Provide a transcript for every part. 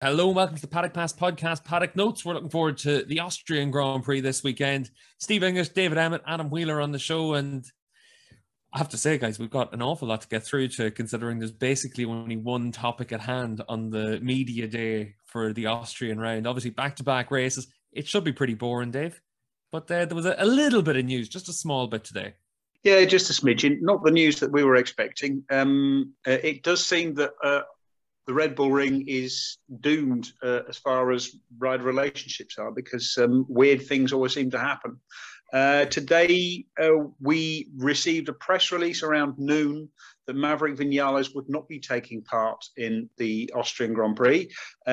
Hello, welcome to the Paddock Pass podcast, Paddock Notes. We're looking forward to the Austrian Grand Prix this weekend. Steve English, David Emmett, Adam Wheeler on the show. And I have to say, guys, we've got an awful lot to get through to, considering there's basically only one topic at hand on the media day for the Austrian round. Obviously, back-to-back races. It should be pretty boring, Dave. But there was a little bit of news, just a small bit today. Yeah, just a smidgen. Not the news that we were expecting. It does seem that the Red Bull Ring is doomed as far as rider relationships are, because weird things always seem to happen. Today, we received a press release around noon that Maverick Vinales would not be taking part in the Austrian Grand Prix.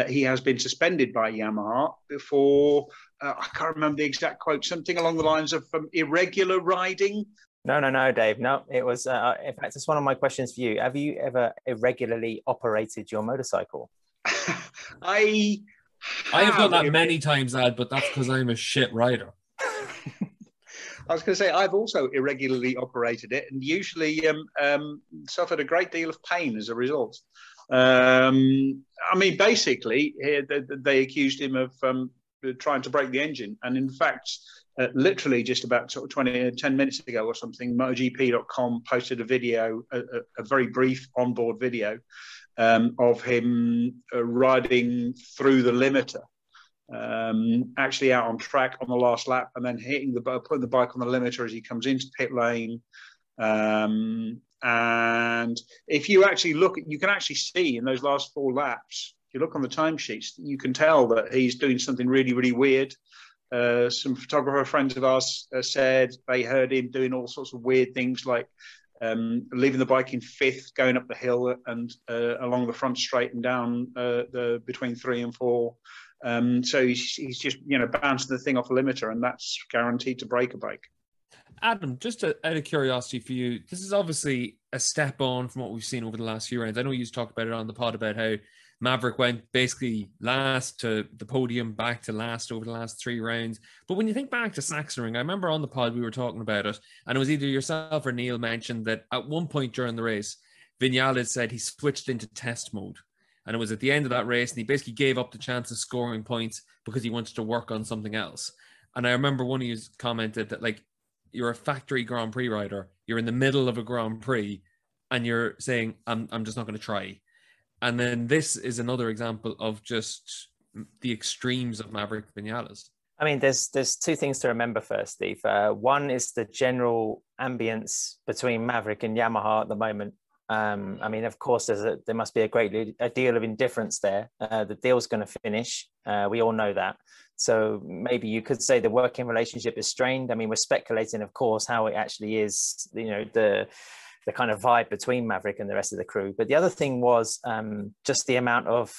He has been suspended by Yamaha for, I can't remember the exact quote, something along the lines of irregular riding. No, Dave. No, it was, in fact, it's one of my questions for you. Have you ever irregularly operated your motorcycle? I have done that many times, Ad, but that's because I'm a shit rider. I was going to say, I've also irregularly operated it and usually suffered a great deal of pain as a result. I mean, basically, they accused him of trying to break the engine. And in fact, literally just about 10 minutes ago or something, MotoGP.com posted a video, a very brief onboard video of him riding through the limiter, actually out on track on the last lap, and then putting the bike on the limiter as he comes into pit lane. And if you actually look, you can actually see in those last 4 laps, if you look on the timesheets, you can tell that he's doing something really, really weird. Some photographer friends of ours said they heard him doing all sorts of weird things, like leaving the bike in 5th, going up the hill and along the front straight and down between 3 and 4. So he's just, bouncing the thing off a limiter, and that's guaranteed to break a bike. Adam, just out of curiosity for you, this is obviously a step on from what we've seen over the last few rounds. I know you talked about it on the pod about how Maverick went basically last to the podium, back to last over the last 3 rounds. But when you think back to Sachsenring, I remember on the pod we were talking about it, and it was either yourself or Neil mentioned that at one point during the race, Vinales said he switched into test mode. And it was at the end of that race, and he basically gave up the chance of scoring points because he wanted to work on something else. And I remember one of you commented that, like, you're a factory Grand Prix rider, you're in the middle of a Grand Prix, and you're saying, I'm just not going to try. And then this is another example of just the extremes of Maverick Vinales. I mean, there's 2 things to remember first, Steve. One is the general ambience between Maverick and Yamaha at the moment. I mean, of course, there must be a deal of indifference there. The deal's going to finish. We all know that. So maybe you could say the working relationship is strained. I mean, we're speculating, of course, how it actually is, the kind of vibe between Maverick and the rest of the crew. But the other thing was just the amount of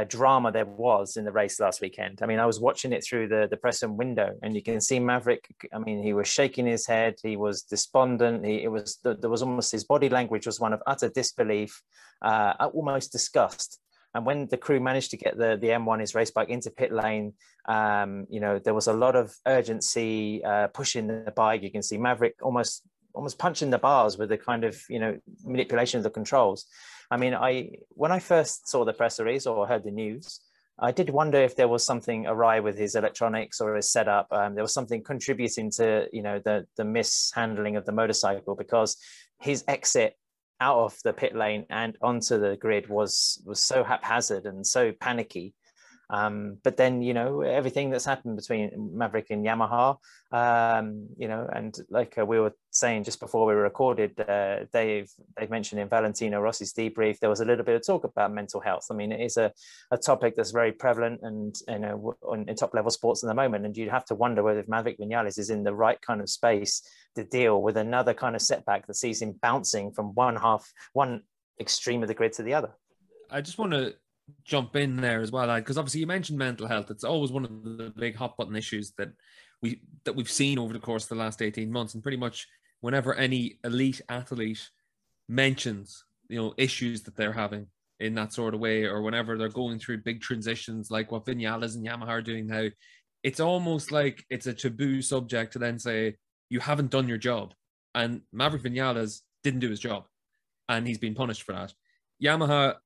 drama there was in the race last weekend. I mean, I was watching it through the press room window, and you can see Maverick. I mean, he was shaking his head. He was despondent. There was almost, his body language was one of utter disbelief, almost disgust. And when the crew managed to get the M1, his race bike, into pit lane, there was a lot of urgency, pushing the bike. You can see Maverick almost punching the bars with the kind of, manipulation of the controls. I mean, when I first saw the press release or heard the news, I did wonder if there was something awry with his electronics or his setup. There was something contributing to, the mishandling of the motorcycle, because his exit out of the pit lane and onto the grid was so haphazard and so panicky. But then, everything that's happened between Maverick and Yamaha, and like we were saying just before we recorded, they've mentioned in Valentino Rossi's debrief, there was a little bit of talk about mental health. I mean, it is a topic that's very prevalent and, in top level sports at the moment. And you'd have to wonder whether Maverick Vinales is in the right kind of space to deal with another kind of setback that sees him bouncing from one extreme of the grid to the other. I just want to jump in there as well, because obviously you mentioned mental health. It's always one of the big hot button issues that we've seen over the course of the last 18 months, and pretty much whenever any elite athlete mentions issues that they're having in that sort of way, or whenever they're going through big transitions like what Vinales and Yamaha are doing now, it's almost like it's a taboo subject to then say you haven't done your job. And Maverick Vinales didn't do his job, and he's been punished for that. Yamaha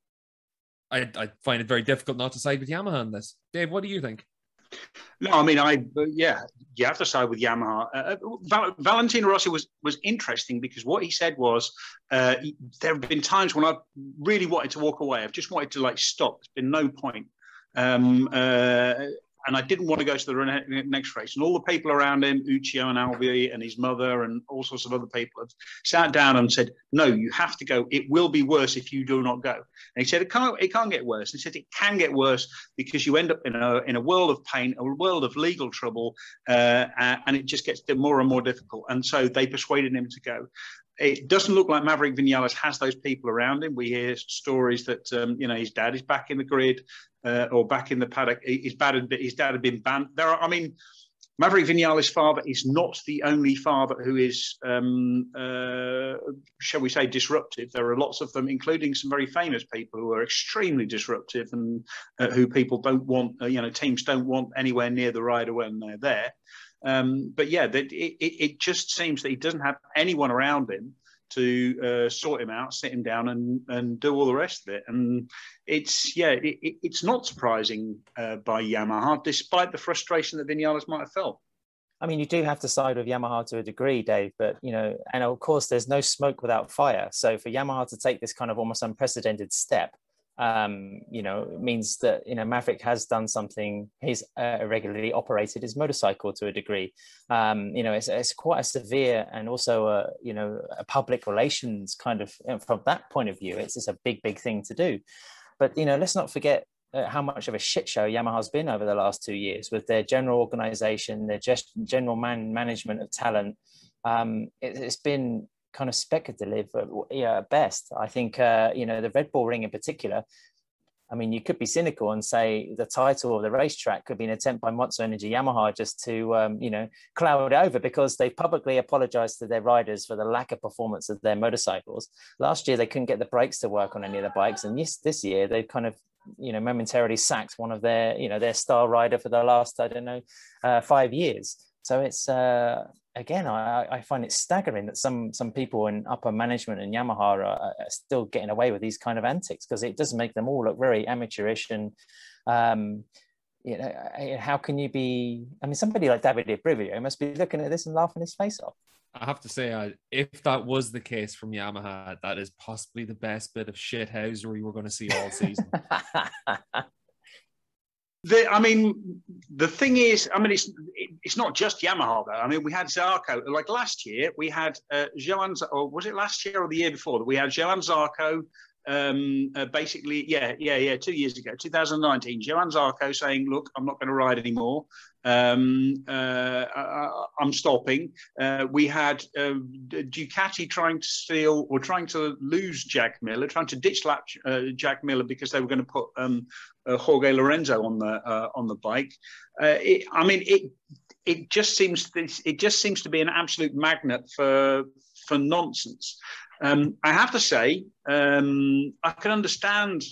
I find it very difficult not to side with Yamaha on this. Dave, what do you think? No, I mean, yeah, you have to side with Yamaha. Valentino Rossi was interesting because what he said was there have been times when I've really wanted to walk away. I've just wanted to like stop. There's been no point. And I didn't want to go to the next race. And all the people around him, Uccio and Albi and his mother and all sorts of other people, have sat down and said, no, you have to go. It will be worse if you do not go. And he said, it can't get worse. And he said, it can get worse because you end up in a world of pain, a world of legal trouble, and it just gets more and more difficult. And so they persuaded him to go. It doesn't look like Maverick Vinales has those people around him. We hear stories that his dad is back in the grid or back in the paddock. His dad had been banned. Maverick Vinales' father is not the only father who is, shall we say, disruptive. There are lots of them, including some very famous people who are extremely disruptive and who people don't want. Teams don't want anywhere near the rider when they're there. But yeah, it just seems that he doesn't have anyone around him to sort him out, sit him down, and do all the rest of it. And it's not surprising by Yamaha, despite the frustration that Vinales might have felt. I mean, you do have to side with Yamaha to a degree, Dave, but, and of course, there's no smoke without fire. So for Yamaha to take this kind of almost unprecedented step, it means that, Maverick has done something. He's irregularly operated his motorcycle to a degree. It's quite a severe and also a public relations kind of, from that point of view, it's a big thing to do. But, let's not forget how much of a shit show Yamaha's been over the last 2 years with their general organization, their general management of talent. It's been kind of speculative at best. I think, the Red Bull Ring in particular, I mean, you could be cynical and say the title of the racetrack could be an attempt by Monster Energy Yamaha just to, cloud it over, because they publicly apologized to their riders for the lack of performance of their motorcycles. Last year, they couldn't get the brakes to work on any of the bikes. And this year, they've kind of, momentarily sacked one of their star rider for the last, 5 years. So it's, again, I find it staggering that some people in upper management and Yamaha are still getting away with these kind of antics, because it does make them all look very amateurish. And, how can you be, I mean, somebody like Davide Brivio must be looking at this and laughing his face off. I have to say, if that was the case from Yamaha, that is possibly the best bit of shithousery we're going to see all season. The thing is, it's not just Yamaha though. I mean, we had Zarco. Like last year, we had Johan, or was it last year or the year before that we had Johan Zarco? 2 years ago, 2019, Johan Zarco saying, "Look, I'm not going to ride anymore. I'm stopping." We had Ducati trying to steal or trying to lose Jack Miller, trying to ditch lap Jack Miller because they were going to put Jorge Lorenzo on the bike. It just seems to be an absolute magnet for nonsense. I have to say, I can understand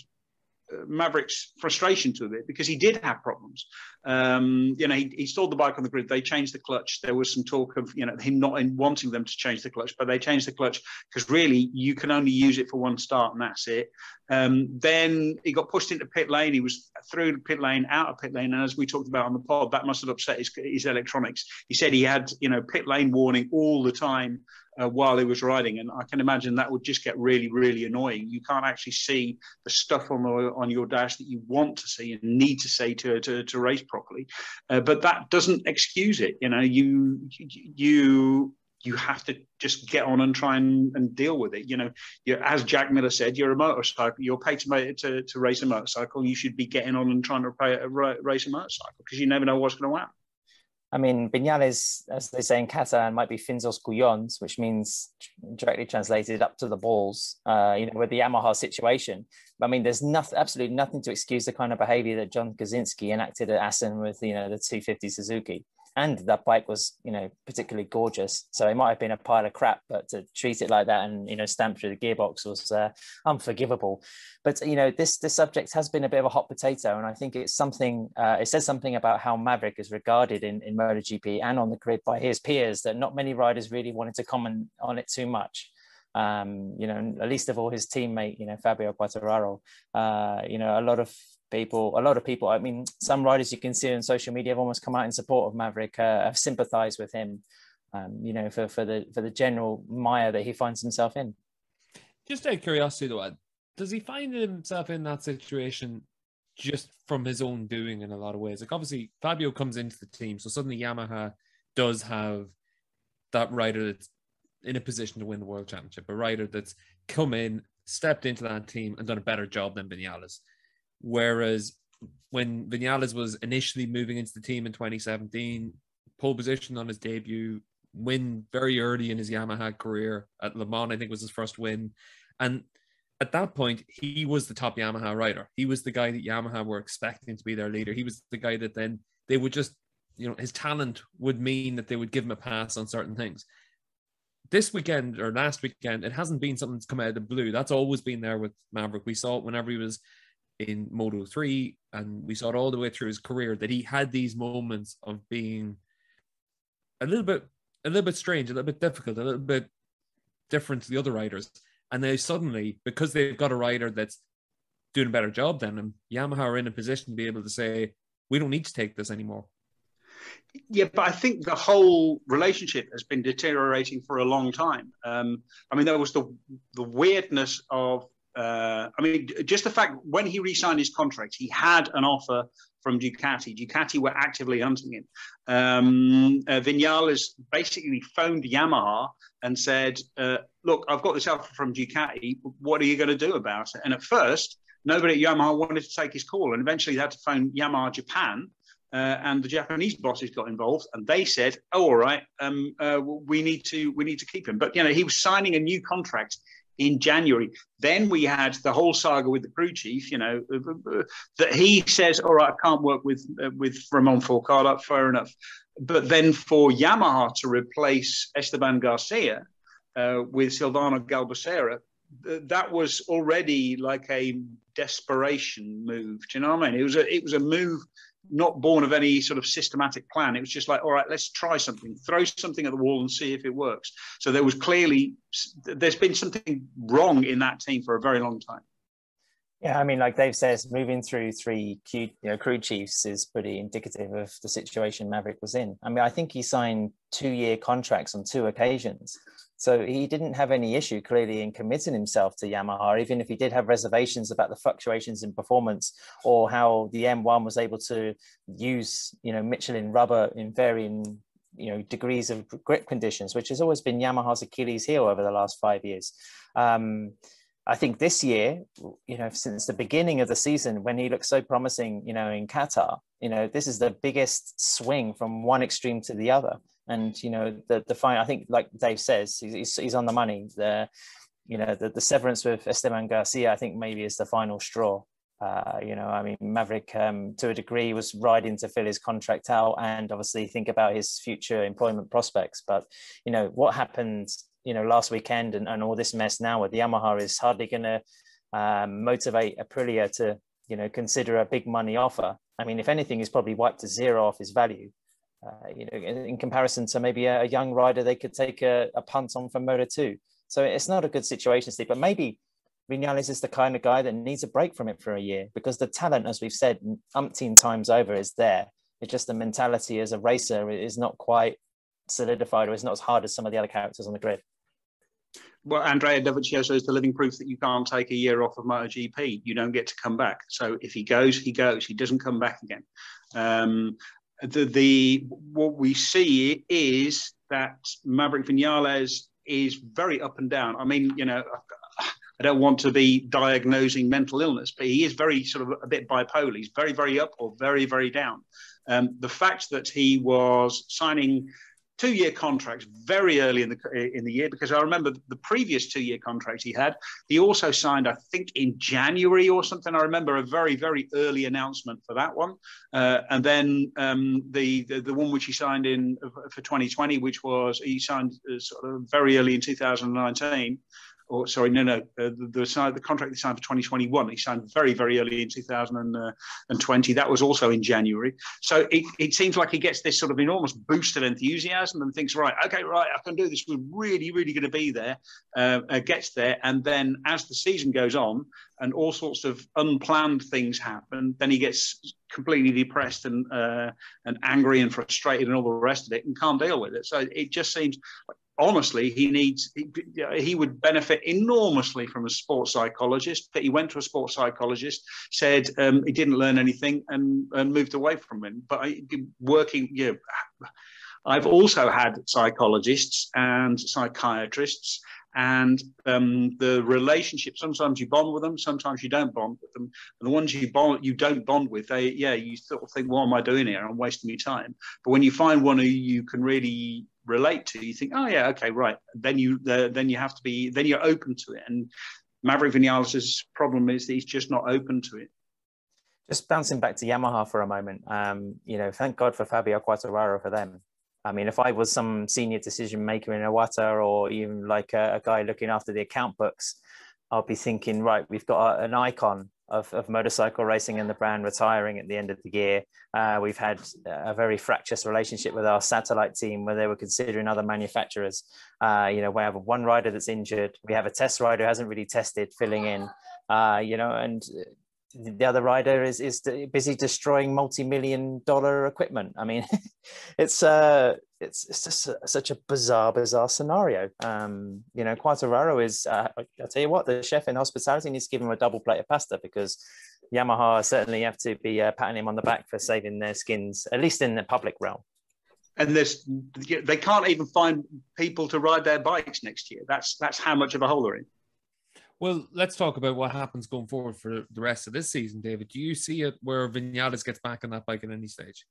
Maverick's frustration to it, because he did have problems. He stalled the bike on the grid. They changed the clutch. There was some talk of him not wanting them to change the clutch, but they changed the clutch because really you can only use it for one start and that's it. Then he got pushed into pit lane. He was through the pit lane, out of pit lane, and as we talked about on the pod, that must have upset his electronics. He said he had pit lane warning all the time while he was riding, and I can imagine that would just get really, really annoying. You can't actually see the stuff on your dash that you want to see and need to see to race properly, but that doesn't excuse it. You have to just get on and try and deal with it. As Jack Miller said, you're a motorcycle. You're paid to race a motorcycle. You should be getting on and trying to race a motorcycle, because you never know what's going to happen. I mean, Vinales, as they say in Catalan, might be fins os collons, which means, directly translated, up to the balls, with the Yamaha situation. I mean, there's absolutely nothing to excuse the kind of behavior that John Kaczynski enacted at Assen with, the 250 Suzuki. And that bike was, particularly gorgeous. So it might have been a pile of crap, but to treat it like that and, stamp through the gearbox was unforgivable. But, this subject has been a bit of a hot potato. And I think it's something, it says something about how Maverick is regarded in MotoGP and on the grid by his peers, that not many riders really wanted to comment on it too much. You know, at least of all his teammate, you know, Fabio Quartararo. You know, a lot of people, I mean, some riders you can see on social media have almost come out in support of Maverick, have sympathized with him, you know, for the general mire that he finds himself in. Just out of curiosity though, does he find himself in that situation just from his own doing in a lot of ways? Like obviously Fabio comes into the team, so suddenly Yamaha does have that rider that's in a position to win the World Championship, a rider that's come in, stepped into that team and done a better job than Vinales. Whereas when Vinales was initially moving into the team in 2017, pole position on his debut, win very early in his Yamaha career at Le Mans, I think was his first win. And at that point, he was the top Yamaha rider. He was the guy that Yamaha were expecting to be their leader. He was the guy that then they would just, you know, his talent would mean that they would give him a pass on certain things. This weekend or last weekend, it hasn't been something that's come out of the blue. That's always been there with Maverick. We saw it whenever he was in Moto 3, and we saw it all the way through his career, that he had these moments of being a little bit strange, a little bit difficult, a little bit different to the other riders. And now suddenly, because they've got a rider that's doing a better job than him, Yamaha are in a position to be able to say, we don't need to take this anymore. Yeah, but I think the whole relationship has been deteriorating for a long time. I mean, there was the weirdness of, I mean, just the fact when he re-signed his contract, he had an offer from Ducati. Ducati were actively hunting him. Vinales basically phoned Yamaha and said, look, I've got this offer from Ducati. What are you going to do about it? And at first, nobody at Yamaha wanted to take his call. And eventually they had to phone Yamaha Japan. And the Japanese bosses got involved, and they said, "Oh, all right, we need to keep him." But you know, he was signing a new contract in January. Then we had the whole saga with the crew chief. You know, that he says, "All right, I can't work with Ramon Forcada." Fair enough. But then for Yamaha to replace Esteban Garcia with Silvano Galbacera, that was already like a desperation move. Do you know what I mean? It was a move not born of any sort of systematic plan. It was just like, all right, let's try something, throw something at the wall and see if it works. So there's been something wrong in that team for a very long time. Yeah, I mean, like Dave says, moving through three crew chiefs is pretty indicative of the situation Maverick was in. I mean, I think he signed 2-year contracts on 2 occasions. So he didn't have any issue clearly in committing himself to Yamaha, even if he did have reservations about the fluctuations in performance or how the M1 was able to use, you know, Michelin rubber in varying, you know, degrees of grip conditions, which has always been Yamaha's Achilles heel over the last 5 years. I think this year, you know, since the beginning of the season, when he looked so promising, you know, in Qatar, you know, this is the biggest swing from one extreme to the other. And, you know, the fine, I think, like Dave says, he's on the money. The severance with Esteban Garcia, I think maybe is the final straw. You know, I mean, Maverick, to a degree, was riding to fill his contract out and obviously think about his future employment prospects. But, you know, what happened, you know, last weekend and all this mess now with Yamaha is hardly going to motivate Aprilia to, you know, consider a big money offer. I mean, if anything, he's probably wiped to zero off his value. You know, in comparison to maybe a young rider they could take a punt on from Moto2. So it's not a good situation, Steve. But maybe Vinales is the kind of guy that needs a break from it for a year, because the talent, as we've said umpteen times over, is there. It's just the mentality as a racer is not quite solidified, or is not as hard as some of the other characters on the grid. Well, Andrea Dovizioso is the living proof that you can't take a year off of MotoGP. You don't get to come back. So if he goes, he goes. He doesn't come back again. What we see is that Maverick Vinales is very up and down. I mean, you know, I don't want to be diagnosing mental illness, but he is very sort of a bit bipolar. He's very, very up or very, very down. The fact that he was signing 2-year contracts very early in the year, because I remember the previous 2-year contract he also signed, I think, in January or something. I remember a very, very early announcement for that one. And then the one which he signed in for 2020, which was he signed sort of very early in 2019. or sorry, no, the contract they signed for 2021, he signed very, very early in 2020. That was also in January. So it seems like he gets this sort of enormous boost of enthusiasm and thinks, right, okay, right, I can do this. We're really, really going to be there. Gets there, and then as the season goes on and all sorts of unplanned things happen, then he gets completely depressed and angry and frustrated and all the rest of it, and can't deal with it. So it just seems, honestly, he would benefit enormously from a sports psychologist. But he went to a sports psychologist, said he didn't learn anything, and moved away from him. But working, I've also had psychologists and psychiatrists. And the relationship, sometimes you bond with them, sometimes you don't bond with them. And the ones you don't bond with, you sort of think, what am I doing here? I'm wasting your time. But when you find one who you can really relate to, you think, oh yeah, okay, right. Then you're open to it. And Maverick Vinales' problem is that he's just not open to it. Just bouncing back to Yamaha for a moment, thank God for Fabio Quartararo for them. I mean, if I was some senior decision maker in Iwata, or even like a guy looking after the account books, I'll be thinking, right, we've got an icon of motorcycle racing and the brand retiring at the end of the year. We've had a very fractious relationship with our satellite team where they were considering other manufacturers. We have one rider that's injured. We have a test rider who hasn't really tested, filling in, and the other rider is busy destroying multi-million-dollar equipment. I mean, it's just such a bizarre scenario. Quartararo is, I'll tell you what, the chef in hospitality needs to give him a double plate of pasta, because Yamaha certainly have to be patting him on the back for saving their skins, at least in the public realm. And they can't even find people to ride their bikes next year. That's how much of a hole they're in. Well, let's talk about what happens going forward for the rest of this season, David. Do you see it where Vinales gets back on that bike at any stage?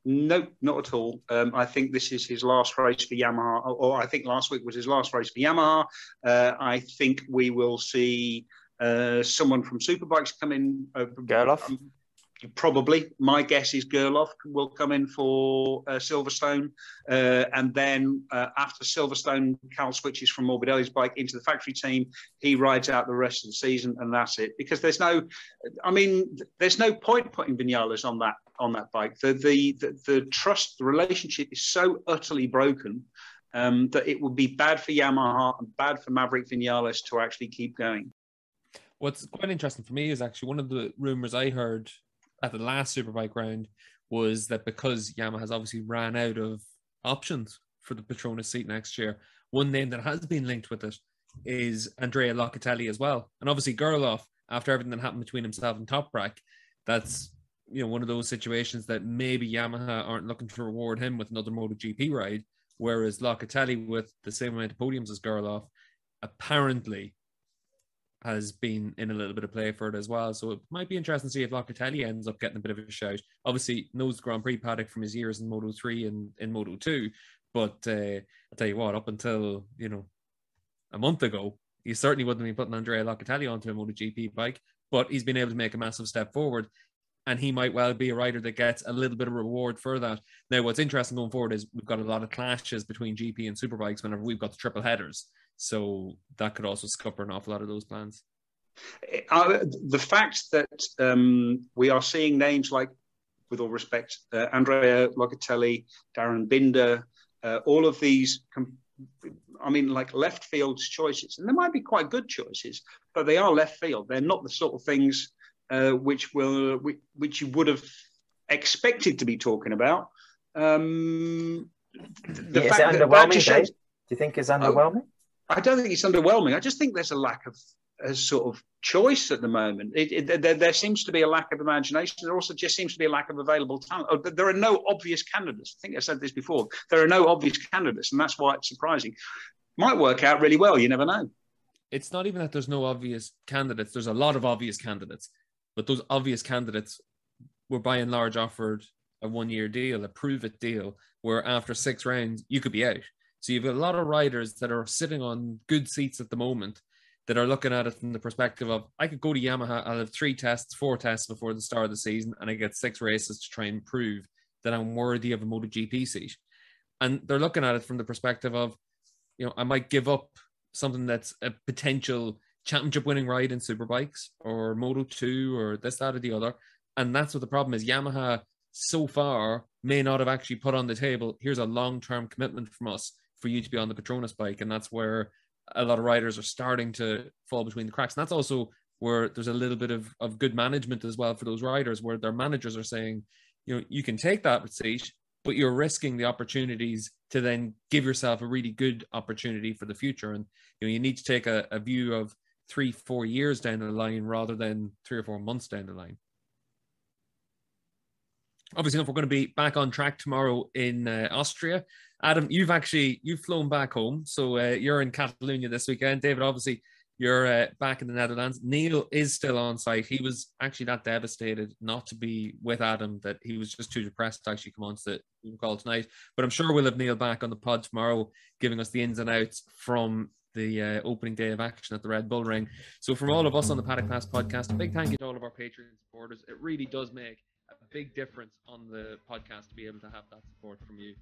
No, not at all. I think this is his last race for Yamaha, or I think last week was his last race for Yamaha. I think we will see someone from Superbikes come in. Gerloff? Probably. My guess is Gerloff will come in for Silverstone. And then after Silverstone, Cal switches from Morbidelli's bike into the factory team. He rides out the rest of the season, and that's it. Because there's no point putting Vinales on that bike. The trust, the relationship is so utterly broken that it would be bad for Yamaha and bad for Maverick Vinales to actually keep going. What's quite interesting for me is actually one of the rumors I heard at the last Superbike round was that because Yamaha has obviously ran out of options for the Petronas seat next year, one name that has been linked with it is Andrea Locatelli as well. And obviously Gerloff, after everything that happened between himself and Toprak, that's one of those situations that maybe Yamaha aren't looking to reward him with another MotoGP ride, whereas Locatelli, with the same amount of podiums as Gerloff, apparently has been in a little bit of play for it as well. So it might be interesting to see if Locatelli ends up getting a bit of a shout. Obviously, knows the Grand Prix paddock from his years in Moto3 and in Moto2. But I'll tell you what, up until, a month ago, he certainly wouldn't be putting Andrea Locatelli onto a MotoGP bike, but he's been able to make a massive step forward. And he might well be a rider that gets a little bit of reward for that. Now, what's interesting going forward is we've got a lot of clashes between GP and Superbikes whenever we've got the triple headers. So that could also scupper an awful lot of those plans. The fact that we are seeing names like, with all respect, Andrea Locatelli, Darren Binder, all of these, like left field choices, and they might be quite good choices, but they are left field. They're not the sort of things which you would have expected to be talking about. Is it underwhelming, Dave? Do you think it's underwhelming? I don't think it's underwhelming. I just think there's a lack of a sort of choice at the moment. There seems to be a lack of imagination. There also just seems to be a lack of available talent. There are no obvious candidates. I think I said this before. There are no obvious candidates, and that's why it's surprising. Might work out really well. You never know. It's not even that there's no obvious candidates. There's a lot of obvious candidates, but those obvious candidates were by and large offered a one-year deal, a prove-it deal, where after 6 rounds, you could be out. So you've got a lot of riders that are sitting on good seats at the moment that are looking at it from the perspective of, I could go to Yamaha, I'll have 3 tests, 4 tests before the start of the season, and I get 6 races to try and prove that I'm worthy of a MotoGP seat. And they're looking at it from the perspective of, I might give up something that's a potential championship winning ride in Superbikes or Moto2 or this, that, or the other. And that's what the problem is. Yamaha so far may not have actually put on the table, here's a long-term commitment from us for you to be on the Petronas bike. And that's where a lot of riders are starting to fall between the cracks. And that's also where there's a little bit of good management as well for those riders, where their managers are saying, you know, you can take that seat, but you're risking the opportunities to then give yourself a really good opportunity for the future. And, you know, you need to take a view of 3-4 years down the line rather than 3 or 4 months down the line. Obviously, if we're going to be back on track tomorrow in Austria. Adam, you've flown back home. So you're in Catalonia this weekend. David, obviously, you're back in the Netherlands. Neil is still on site. He was actually that devastated not to be with Adam that he was just too depressed to actually come on to the call tonight. But I'm sure we'll have Neil back on the pod tomorrow, giving us the ins and outs from the opening day of action at the Red Bull Ring. So from all of us on the Paddock Pass podcast, a big thank you to all of our Patreon supporters. It really does make a big difference on the podcast to be able to have that support from you.